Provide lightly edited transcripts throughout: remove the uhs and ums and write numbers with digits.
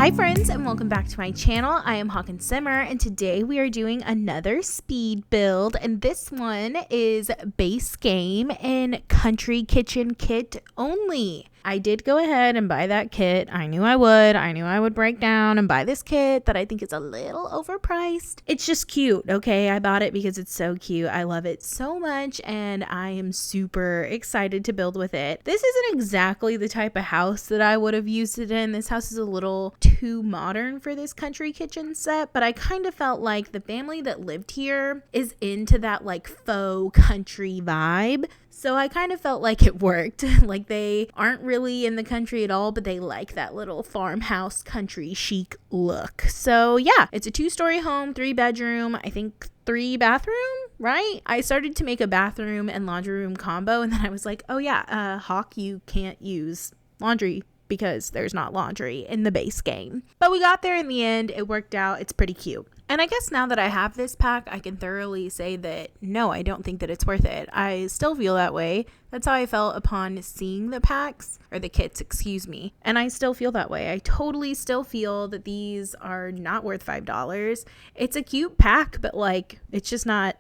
Hi friends, and welcome back to my channel. I am Hawkinsimmer, and today we are doing another speed build, and this one is base game and country kitchen kit only. I did go ahead and buy that kit. I knew I would break down and buy this kit that I think is a little overpriced. It's just cute, okay? I bought it because it's so cute. I love it so much, and I am super excited to build with it. This isn't exactly the type of house that I would have used it in. This house is a little too modern for this country kitchen set, but I kind of felt like the family that lived here is into that like faux country vibe. So I kind of felt like it worked. Like they aren't really in the country at all, but they like that little farmhouse country chic look. So yeah, it's a 2-story home, 3-bedroom, I think 3-bathroom, right? I started to make a bathroom and laundry room combo, and then I was like, oh yeah, Hawk, you can't use laundry because there's not laundry in the base game. But we got there in the end. It worked out. It's pretty cute. And I guess now that I have this pack, I can thoroughly say that no, I don't think that it's worth it. I still feel that way. That's how I felt upon seeing the packs, or the kits, excuse me. And I still feel that way. I totally still feel that these are not worth $5. It's a cute pack, but like, it's just not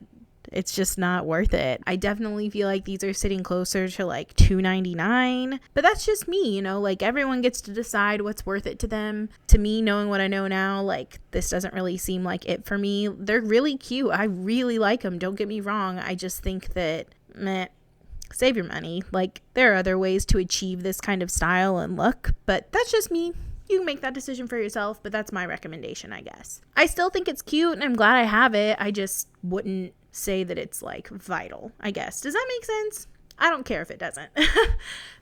worth it. I definitely feel like these are sitting closer to like $2.99, but that's just me, like everyone gets to decide what's worth it to them. To me, knowing what I know now, like this doesn't really seem like it for me. They're really cute. I really like them. Don't get me wrong. I just think that, save your money. Like there are other ways to achieve this kind of style and look, but that's just me. You can make that decision for yourself, but that's my recommendation, I guess. I still think it's cute and I'm glad I have it. I just wouldn't say that it's like vital, I guess. Does that make sense? I don't care if it doesn't.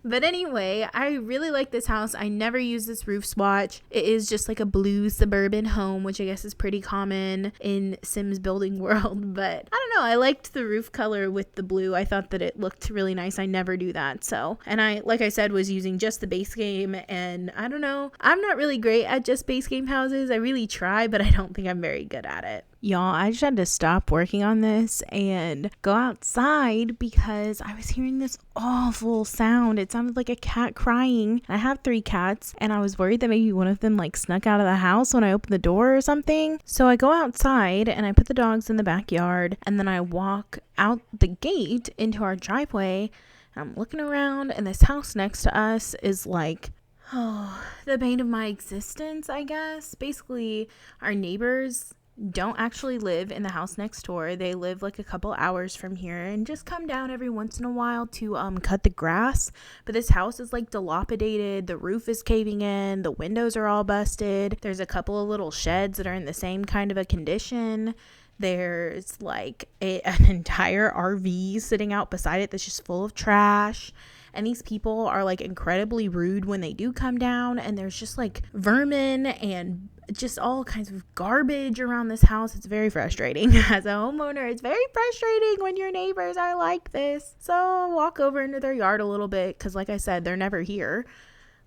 But anyway, I really like this house. I never use this roof swatch. It is just like a blue suburban home, which I guess is pretty common in Sims building world. But I don't know. I liked the roof color with the blue. I thought that it looked really nice. I never do that. So, and I, like I said, was using just the base game. And I don't know. I'm not really great at just base game houses. I really try, but I don't think I'm very good at it. Y'all, I just had to stop working on this and go outside because I was hearing this awful sound. It sounded like a cat crying. I have 3 cats and I was worried that maybe one of them like snuck out of the house when I opened the door or something. So I go outside and I put the dogs in the backyard, and then I walk out the gate into our driveway, and I'm looking around, and this house next to us is like, the bane of my existence, I guess. Basically, our neighbors don't actually live in the house next door. They live like a couple hours from here and just come down every once in a while to cut the grass. But this house is like dilapidated. The roof is caving in. The windows are all busted. There's a couple of little sheds that are in the same kind of a condition. There's like an entire RV sitting out beside it that's just full of trash. And these people are like incredibly rude when they do come down, and there's just like vermin and just all kinds of garbage around this house. It's very frustrating. As a homeowner, it's very frustrating when your neighbors are like this. So I'll walk over into their yard a little bit because, like I said, they're never here.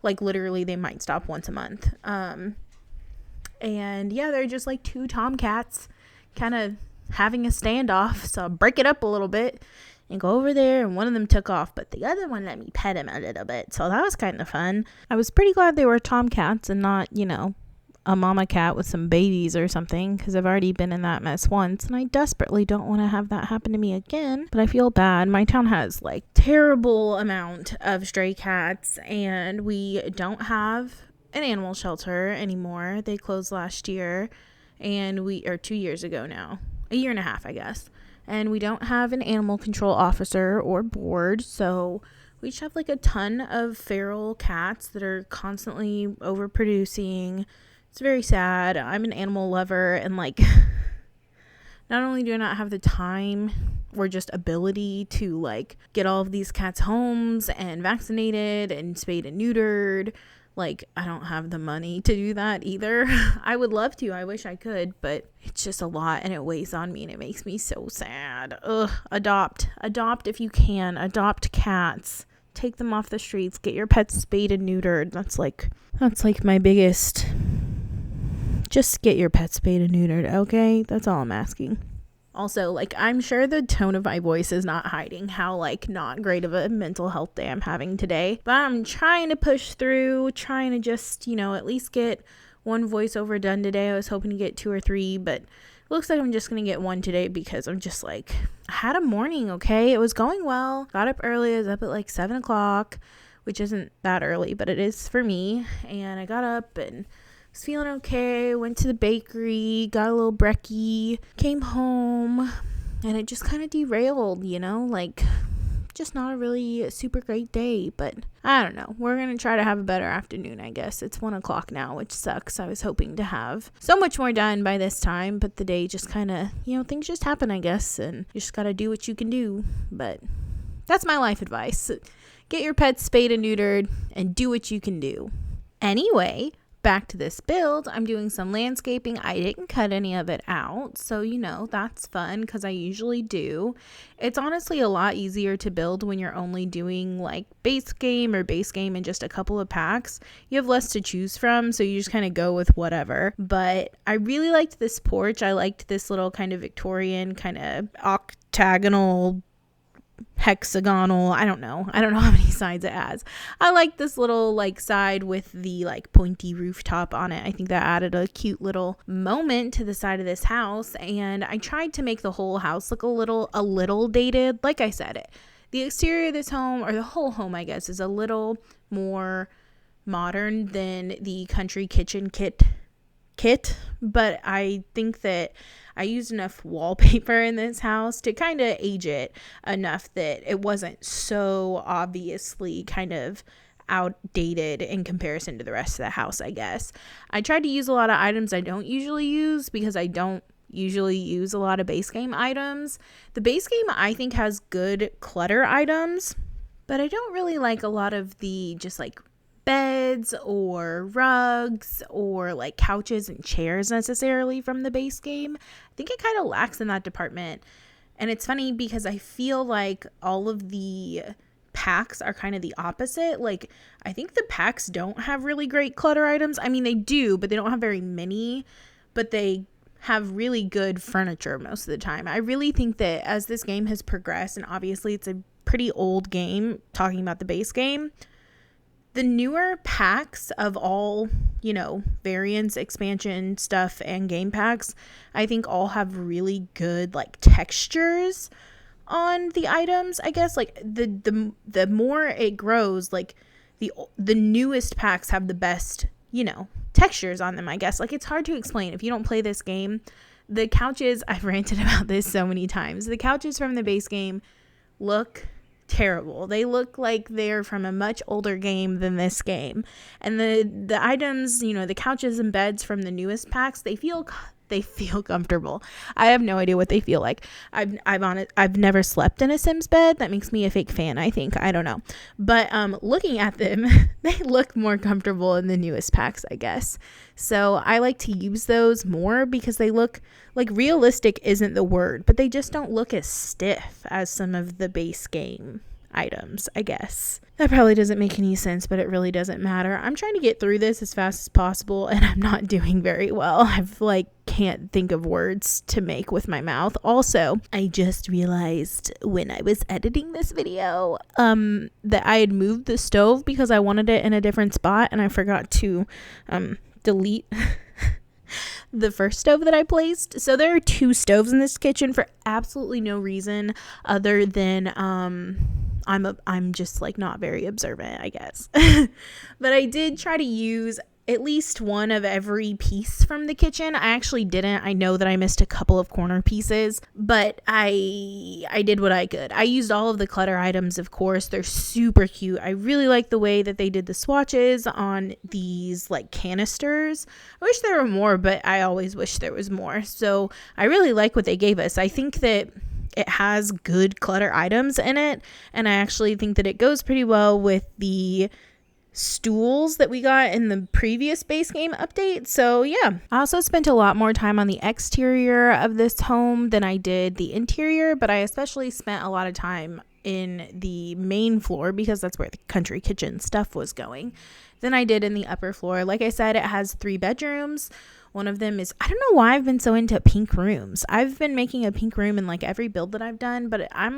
Like literally they might stop once a month. And yeah, they're just like 2 tomcats kind of having a standoff. So I'll break it up a little bit and go over there, and one of them took off, but the other one let me pet him a little bit, so that was kind of fun. I was pretty glad they were tomcats and not, a mama cat with some babies or something, because I've already been in that mess once, and I desperately don't want to have that happen to me again, but I feel bad. My town has, like, terrible amount of stray cats, and we don't have an animal shelter anymore. They closed last year, or 2 years ago now. A year and a half, I guess. And we don't have an animal control officer or board, so we just have like a ton of feral cats that are constantly overproducing. It's very sad. I'm an animal lover, and like not only do I not have the time or just ability to like get all of these cats homes and vaccinated and spayed and neutered, like I don't have the money to do that either. I would love to. I wish I could, but it's just a lot, and it weighs on me, and it makes me so sad. Adopt if you can. Adopt cats. Take them off the streets. Get your pets spayed and neutered. That's like my biggest. Just get your pets spayed and neutered, okay? That's all I'm asking. Also, like, I'm sure the tone of my voice is not hiding how, like, not great of a mental health day I'm having today. But I'm trying to push through, trying to just, at least get one voiceover done today. I was hoping to get 2 or 3, but it looks like I'm just going to get 1 today because I'm just like, I had a morning, okay? It was going well. Got up early. I was up at like 7 o'clock, which isn't that early, but it is for me. And I got up and was feeling okay. Went to the bakery, got a little brekkie, came home, and it just kind of derailed, like just not a really super great day, but I don't know. We're going to try to have a better afternoon, I guess. It's 1 o'clock now, which sucks. I was hoping to have so much more done by this time, but the day just kind of, things just happen, I guess, and you just got to do what you can do. But that's my life advice. Get your pets spayed and neutered and do what you can do. Anyway, back to this build. I'm doing some landscaping. I didn't cut any of it out, so that's fun because I usually do. It's honestly a lot easier to build when you're only doing like base game and just a couple of packs. You have less to choose from, so you just kind of go with whatever. But I really liked this porch. I liked this little kind of Victorian, kind of octagonal, hexagonal, I don't know how many sides it has. I like this little like side with the like pointy rooftop on it. I think that added a cute little moment to the side of this house, and I tried to make the whole house look a little dated. Like I said, the exterior of this home, or the whole home I guess, is a little more modern than the country kitchen kit, but I think that I used enough wallpaper in this house to kind of age it enough that it wasn't so obviously kind of outdated in comparison to the rest of the house, I guess. I tried to use a lot of items I don't usually use because I don't usually use a lot of base game items. The base game I think has good clutter items, but I don't really like a lot of the just like beds or rugs or like couches and chairs necessarily from the base game. I think it kind of lacks in that department. And it's funny because I feel like all of the packs are kind of the opposite. Like, I think the packs don't have really great clutter items. I mean, they do, but they don't have very many, but they have really good furniture most of the time. I really think that as this game has progressed, and obviously it's a pretty old game, talking about the base game, the newer packs of all, variants, expansion stuff, and game packs, I think all have really good like textures on the items. I guess like the more it grows, like the newest packs have the best, textures on them, I guess. Like, it's hard to explain if you don't play this game. The couches, I've ranted about this so many times. The couches from the base game look terrible. They look like they're from a much older game than this game. And the items, the couches and beds from the newest packs, they feel comfortable. I have no idea what they feel like. I've never slept in a Sims bed. That makes me a fake fan, I think. I don't know. But looking at them, they look more comfortable in the newest packs, I guess. So I like to use those more because they look like, realistic isn't the word, but they just don't look as stiff as some of the base game items, I guess. That probably doesn't make any sense, but it really doesn't matter. I'm trying to get through this as fast as possible, and I'm not doing very well. I've can't think of words to make with my mouth. Also, I just realized when I was editing this video that I had moved the stove because I wanted it in a different spot, and I forgot to delete the first stove that I placed. So there are 2 stoves in this kitchen for absolutely no reason other than I'm just not very observant, I guess. But I did try to use at least one of every piece from the kitchen. I actually didn't. I know that I missed a couple of corner pieces, but I did what I could. I used all of the clutter items, of course. They're super cute. I really like the way that they did the swatches on these canisters. I wish there were more, but I always wish there was more. So I really like what they gave us. I think that it has good clutter items in it, and I actually think that it goes pretty well with the stools that we got in the previous base game update. So yeah, I also spent a lot more time on the exterior of this home than I did the interior, but I especially spent a lot of time in the main floor because that's where the country kitchen stuff was going than I did in the upper floor. Like I said, it has 3 bedrooms. One of them is, I don't know why I've been so into pink rooms. I've been making a pink room in every build that I've done, but I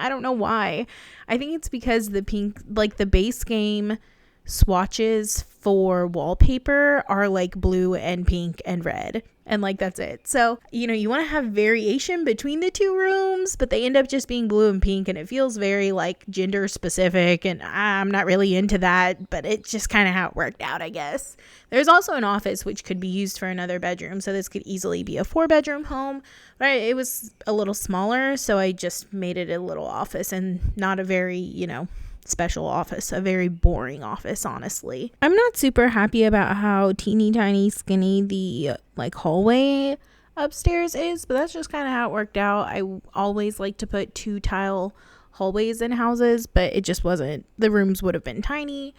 don't know why. I think it's because the pink, the base game swatches for wallpaper are like blue and pink and red, and like that's it. So you want to have variation between the two rooms, but they end up just being blue and pink, and it feels very like gender specific, and I'm not really into that, but it's just kind of how it worked out, I guess. There's also an office which could be used for another bedroom, so this could easily be a 4-bedroom home, but it was a little smaller, so I just made it a little office and not a very special office, a very boring office, honestly. I'm not super happy about how teeny tiny skinny the like hallway upstairs is, but that's just kind of how it worked out. I always like to put 2 tile hallways in houses, but it just wasn't. The rooms would have been tiny.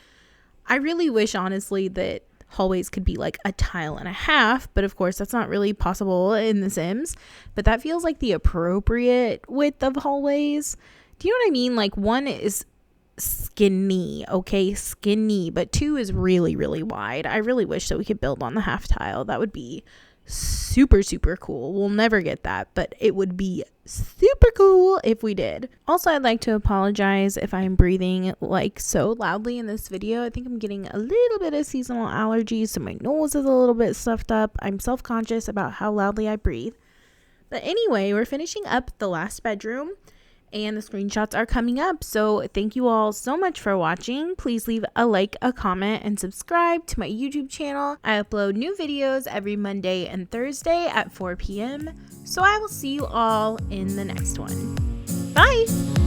I really wish, honestly, that hallways could be like a tile and a half, but of course that's not really possible in The Sims, but that feels like the appropriate width of hallways. Do you know what I mean? Like 1 is skinny, but 2 is really, really wide. I really wish that we could build on the half tile. That would be super, super cool. We'll never get that, but it would be super cool if we did. Also, I'd like to apologize if I'm breathing like so loudly in this video. I think I'm getting a little bit of seasonal allergies, so my nose is a little bit stuffed up. I'm self-conscious about how loudly I breathe. But anyway, we're finishing up the last bedroom, and the screenshots are coming up. So thank you all so much for watching. Please leave a like, a comment, and subscribe to my YouTube channel. I upload new videos every Monday and Thursday at 4 p.m. So I will see you all in the next one. Bye!